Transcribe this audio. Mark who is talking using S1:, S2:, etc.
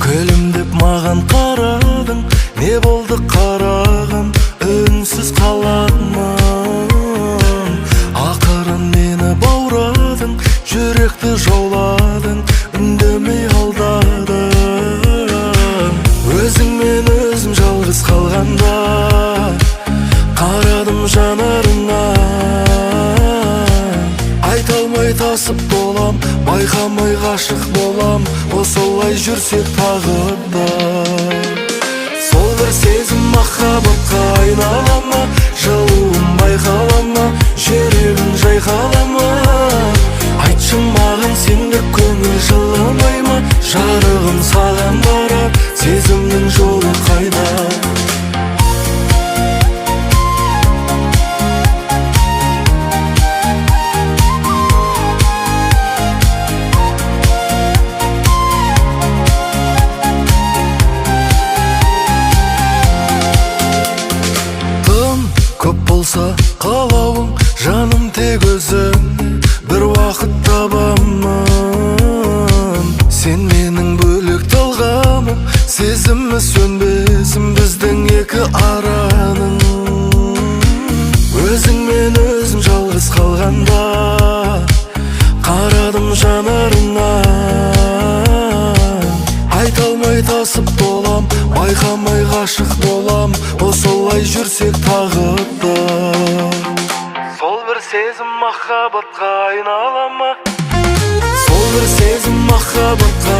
S1: Гүлім деп маған қарадың, не болды қарағым, үнсіз қаламын. Ақырын мені баурадың, жүректі жауладың, үндемей алдадың. Өзіңмен өзім жалғыз қалғанда қарадым жанарыңа. Айта алмай тасып болам, байқамай ғашық болам, осылай жүрсек тағы да. Сол бір сезім махаббатқа айнала ма, жылуым байқала ма, жүрегің жайқала ма? Айтшы маған, сенде көңіл жыламай ма? Жарығым саған барар, сезімнің жолы қайда? Көп болса қалауым, жаным тек өзің, бір уақыт табамын. Сен менің бөлек талғамым, сезімі сөнбесін біздің екі араның. Өзіңмен өзім жалғыз қалғанда қарадым жанарыңа. Айта алмай тасып болам, байқамай ғашық болам, осылай жүрсек тағы да. Сол бір сезім махаббатқа айнала ма? Сол бір сезім махаббатқа